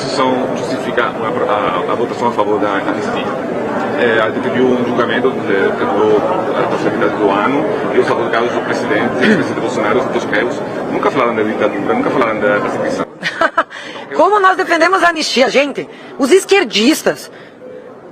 decisão justifica a votação a favor da anistia. Teve um julgamento que durou até a metade do ano e os advogados do presidente Bolsonaro, dos réus, nunca falaram da ditadura, nunca falaram da perseguição. Como nós defendemos a anistia, gente? Os esquerdistas,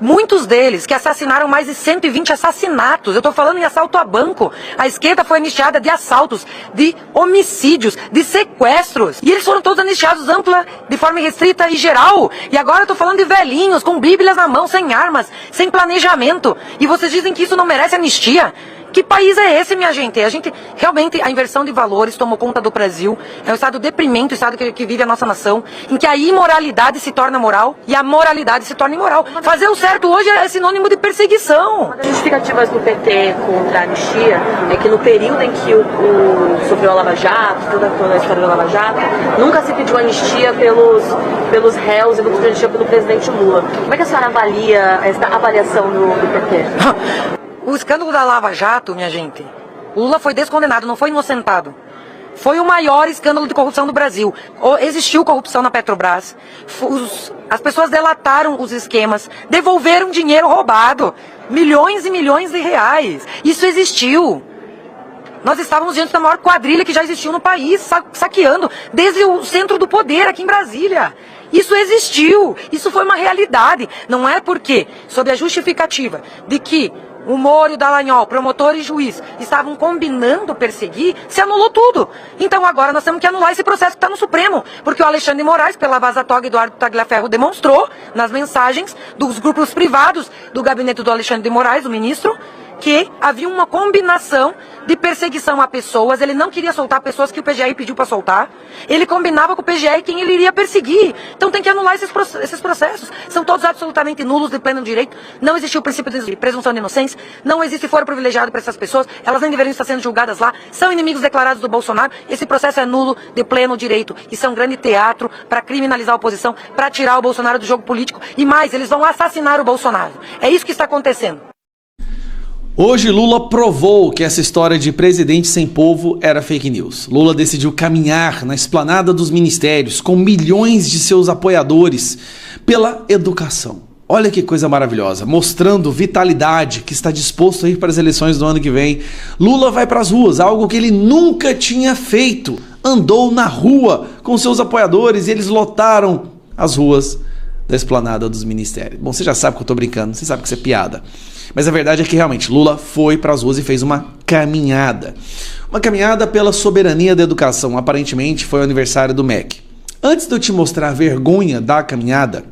muitos deles que assassinaram mais de 120 assassinatos. Eu estou falando em assalto a banco. A esquerda foi anistiada de assaltos, de homicídios, de sequestros. E eles foram todos anistiados ampla, de forma restrita e geral. E agora eu estou falando de velhinhos, com bíblias na mão, sem armas, sem planejamento. E vocês dizem que isso não merece anistia? Que país é esse, minha gente? A gente, realmente, a inversão de valores tomou conta do Brasil. É um estado deprimente, o estado que vive a nossa nação, em que a imoralidade se torna moral e a moralidade se torna imoral. Fazer o certo hoje é sinônimo de perseguição. Uma das justificativas do PT contra a anistia é que no período em que sofreu a Lava Jato, toda a história da Lava Jato, nunca se pediu anistia pelos réus e nunca se pediu anistia pelo presidente Lula. Como é que a senhora avalia essa avaliação do PT? O escândalo da Lava Jato, minha gente, Lula foi descondenado, não foi inocentado. Foi o maior escândalo de corrupção do Brasil. Existiu corrupção na Petrobras. As pessoas delataram os esquemas, devolveram dinheiro roubado. Milhões e milhões de reais. Isso existiu. Nós estávamos diante da maior quadrilha que já existiu no país, saqueando, desde o centro do poder aqui em Brasília. Isso existiu. Isso foi uma realidade. Não é porque, sob a justificativa de que o Moro e o Dallagnol, promotor e juiz, estavam combinando perseguir, se anulou tudo. Então agora nós temos que anular esse processo que está no Supremo, porque o Alexandre de Moraes, pela vaza-toga Eduardo Tagliaferro, demonstrou nas mensagens dos grupos privados do gabinete do Alexandre de Moraes, o ministro, que havia uma combinação de perseguição a pessoas. Ele não queria soltar pessoas que o PGR pediu para soltar. Ele combinava com o PGR quem ele iria perseguir. Então tem que anular esses processos. São todos absolutamente nulos de pleno direito. Não existe o princípio de presunção de inocência. Não existe foro privilegiado para essas pessoas. Elas nem deveriam estar sendo julgadas lá. São inimigos declarados do Bolsonaro. Esse processo é nulo de pleno direito. Isso é um grande teatro para criminalizar a oposição, para tirar o Bolsonaro do jogo político. E mais, eles vão assassinar o Bolsonaro. É isso que está acontecendo. Hoje Lula provou que essa história de presidente sem povo era fake news. Lula decidiu caminhar na esplanada dos ministérios com milhões de seus apoiadores pela educação. Olha que coisa maravilhosa, mostrando vitalidade, que está disposto a ir para as eleições do ano que vem. Lula vai para as ruas, algo que ele nunca tinha feito. Andou na rua com seus apoiadores e eles lotaram as ruas da esplanada dos ministérios. Bom, você já sabe que eu estou brincando, você sabe que isso é piada. Mas a verdade é que realmente Lula foi para as ruas e fez uma caminhada. Uma caminhada pela soberania da educação. Aparentemente foi o aniversário do MEC. Antes de eu te mostrar a vergonha da caminhada,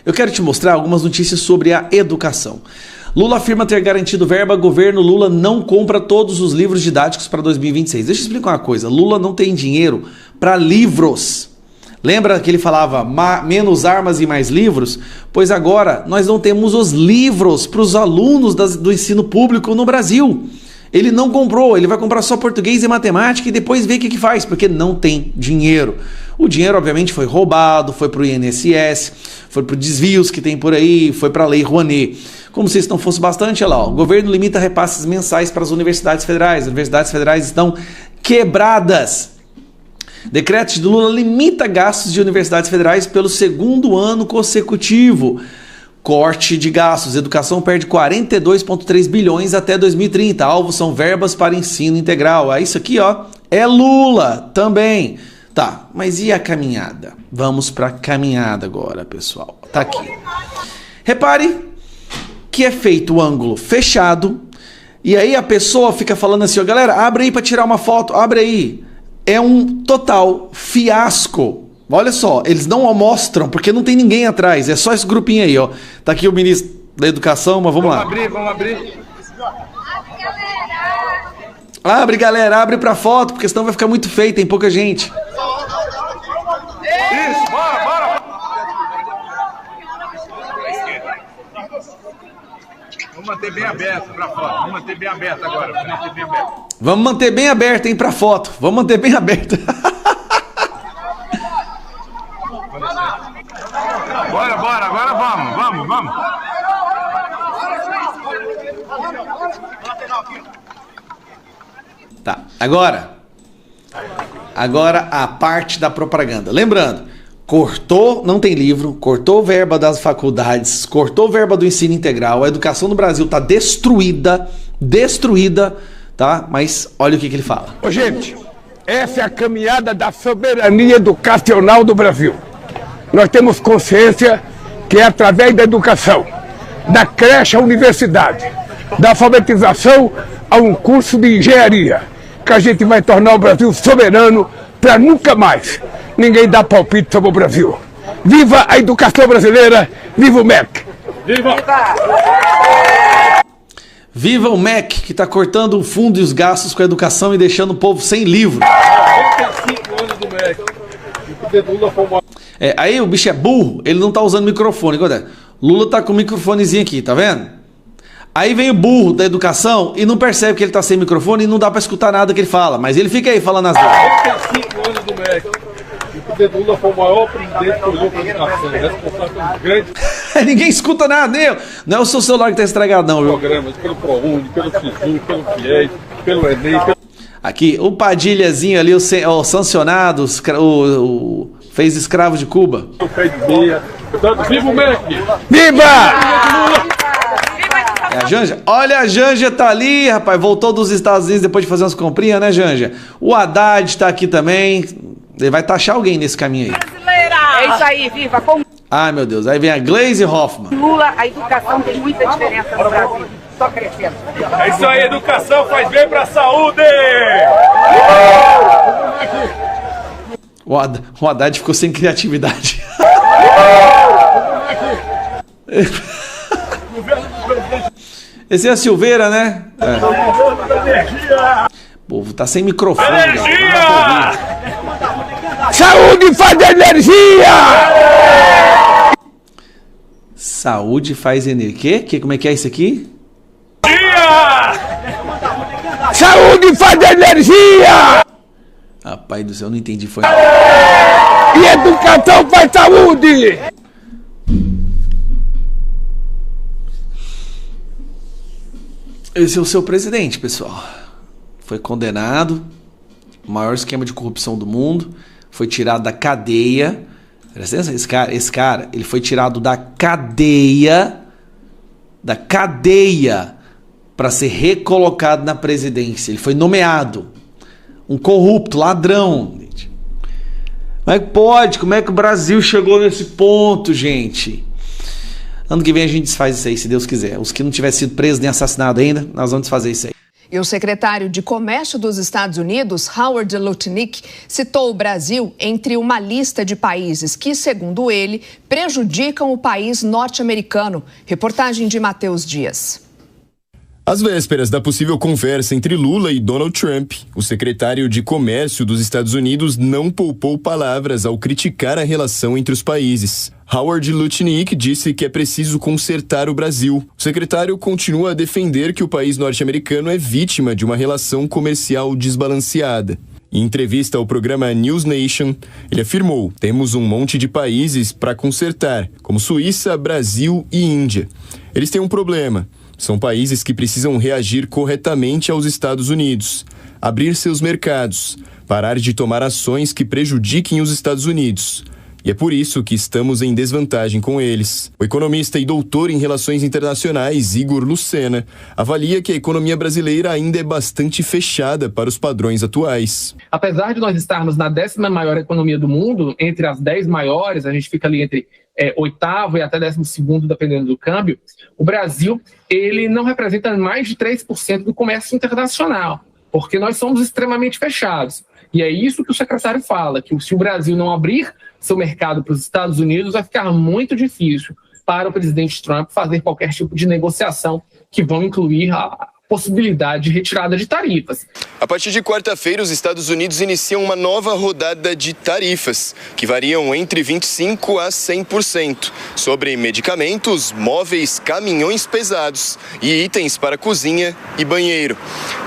eu quero te mostrar algumas notícias sobre a educação. Lula afirma ter garantido verba, governo Lula não compra todos os livros didáticos para 2026. Deixa eu explicar uma coisa, Lula não tem dinheiro para livros. Lembra que ele falava menos armas e mais livros? Pois agora nós não temos os livros para os alunos do ensino público no Brasil. Ele não comprou, ele vai comprar só português e matemática e depois ver o que faz, porque não tem dinheiro. O dinheiro obviamente foi roubado, foi para o INSS, foi para os desvios que tem por aí, foi para a Lei Rouanet. Como se isso não fosse bastante, olha lá, o governo limita repasses mensais para as universidades federais. As universidades federais estão quebradas. Decreto de Lula limita gastos de universidades federais pelo segundo ano consecutivo. Corte de gastos. Educação perde 42,3 bilhões até 2030. Alvos são verbas para ensino integral. Isso aqui, ó, é Lula também. Tá, mas e a caminhada? Vamos para a caminhada agora, pessoal. Tá aqui. Repare que é feito o ângulo fechado. E aí a pessoa fica falando assim, ó, galera, abre aí para tirar uma foto, abre aí. É um total fiasco. Olha só, eles não mostram, porque não tem ninguém atrás. É só esse grupinho aí, ó. Tá aqui o ministro da Educação, mas vamos lá. Vamos abrir. Abre, galera, abre pra foto, porque senão vai ficar muito feio, tem pouca gente. Isso, bora. Vamos manter bem aberto pra foto. Vamos manter bem aberto agora. Vamos manter bem aberto, hein, pra foto. Vamos manter bem aberto. Bora. Agora vamos. Tá, agora a parte da propaganda. Lembrando, cortou, não tem livro, cortou verba das faculdades, cortou verba do ensino integral, a educação no Brasil está destruída, tá? Mas olha o que ele fala. Ô, gente, essa é a caminhada da soberania educacional do Brasil. Nós temos consciência que é através da educação, da creche à universidade, da alfabetização a um curso de engenharia, que a gente vai tornar o Brasil soberano para nunca mais ninguém dar palpite sobre o Brasil. Viva a educação brasileira, viva o MEC! Viva! Viva o MEC, que está cortando o fundo e os gastos com a educação e deixando o povo sem livro. 45 anos do MEC. Aí o bicho é burro, ele não tá usando microfone. Lula tá com o microfonezinho aqui, tá vendo? Aí vem o burro da educação e não percebe que ele tá sem microfone e não dá pra escutar nada que ele fala. Mas ele fica aí falando as coisas. 45 anos do MEC. O presidente Lula foi o maior presidente que olhou para a educação, responsável pelos grandes Ninguém escuta nada, nem não é o seu celular que tá estragado, não, viu? programas, pelo ProUni, pelo SISU, pelo FIES, pelo Enem, Aqui, o Padilhazinho ali, o sancionado, fez escravo de Cuba. pelo FED-6. Portanto, viva o MEC! Viva! É a Janja? Olha, a Janja tá ali, rapaz. Voltou dos Estados Unidos depois de fazer umas comprinhas, né, Janja? O Haddad tá aqui também. Ele vai taxar alguém nesse caminho aí. É isso aí, viva! Com Ai, meu Deus. Aí vem a Gleisi Hoffmann. Lula, a educação tem muita diferença no Brasil. Só crescendo. É isso aí, educação faz bem para a saúde! O Haddad ficou sem criatividade. Esse é a Silveira, né? O povo tá sem microfone. Energia! Saúde faz energia! Saúde faz energia. Como é que é isso aqui? Saúde faz energia! Rapaz do céu, eu não entendi. Foi. E educação faz saúde! Esse é o seu presidente, pessoal. Foi condenado. O maior esquema de corrupção do mundo. Foi tirado da cadeia. Presta atenção, esse cara, ele foi tirado da cadeia. Para ser recolocado na presidência. Ele foi nomeado. Um corrupto, ladrão. Gente. Como é que pode? Como é que o Brasil chegou nesse ponto, gente? Ano que vem a gente desfaz isso aí, se Deus quiser. Os que não tiverem sido presos nem assassinados ainda, nós vamos desfazer isso aí. E o secretário de Comércio dos Estados Unidos, Howard Lutnick, citou o Brasil entre uma lista de países que, segundo ele, prejudicam o país norte-americano. Reportagem de Matheus Dias. Às vésperas da possível conversa entre Lula e Donald Trump, o secretário de Comércio dos Estados Unidos não poupou palavras ao criticar a relação entre os países. Howard Lutnick disse que é preciso consertar o Brasil. O secretário continua a defender que o país norte-americano é vítima de uma relação comercial desbalanceada. Em entrevista ao programa News Nation, ele afirmou: temos um monte de países para consertar, como Suíça, Brasil e Índia. Eles têm um problema. São países que precisam reagir corretamente aos Estados Unidos, abrir seus mercados, parar de tomar ações que prejudiquem os Estados Unidos. E é por isso que estamos em desvantagem com eles. O economista e doutor em relações internacionais, Igor Lucena, avalia que a economia brasileira ainda é bastante fechada para os padrões atuais. Apesar de nós estarmos na 10ª maior economia do mundo, entre as 10 maiores, a gente fica ali entre 8º e até 12º, dependendo do câmbio, o Brasil ele não representa mais de 3% do comércio internacional, porque nós somos extremamente fechados. E é isso que o secretário fala, que se o Brasil não abrir seu mercado para os Estados Unidos, vai ficar muito difícil para o presidente Trump fazer qualquer tipo de negociação que vão incluir a possibilidade de retirada de tarifas. A partir de quarta-feira, os Estados Unidos iniciam uma nova rodada de tarifas, que variam entre 25% a 100%, sobre medicamentos, móveis, caminhões pesados e itens para cozinha e banheiro.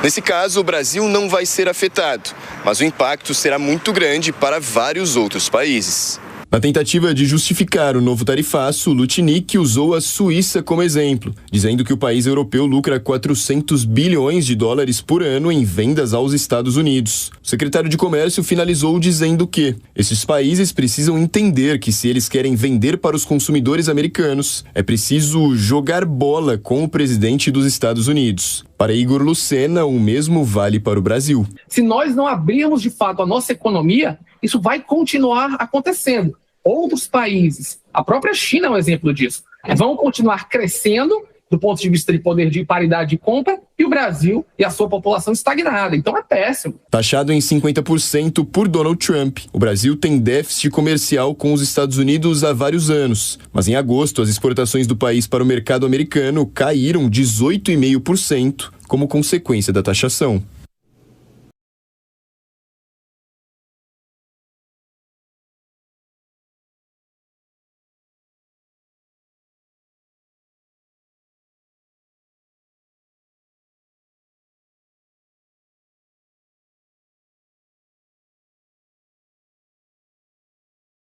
Nesse caso, o Brasil não vai ser afetado, mas o impacto será muito grande para vários outros países. Na tentativa de justificar o novo tarifaço, Lutnick usou a Suíça como exemplo, dizendo que o país europeu lucra 400 bilhões de dólares por ano em vendas aos Estados Unidos. O secretário de Comércio finalizou dizendo que esses países precisam entender que se eles querem vender para os consumidores americanos, é preciso jogar bola com o presidente dos Estados Unidos. Para Igor Lucena, o mesmo vale para o Brasil. Se nós não abrirmos de fato a nossa economia, isso vai continuar acontecendo. Outros países, a própria China é um exemplo disso, vão continuar crescendo do ponto de vista de poder de paridade de compra e o Brasil e a sua população estagnada. Então é péssimo. Taxado em 50% por Donald Trump, o Brasil tem déficit comercial com os Estados Unidos há vários anos. Mas em agosto, as exportações do país para o mercado americano caíram 18,5% como consequência da taxação.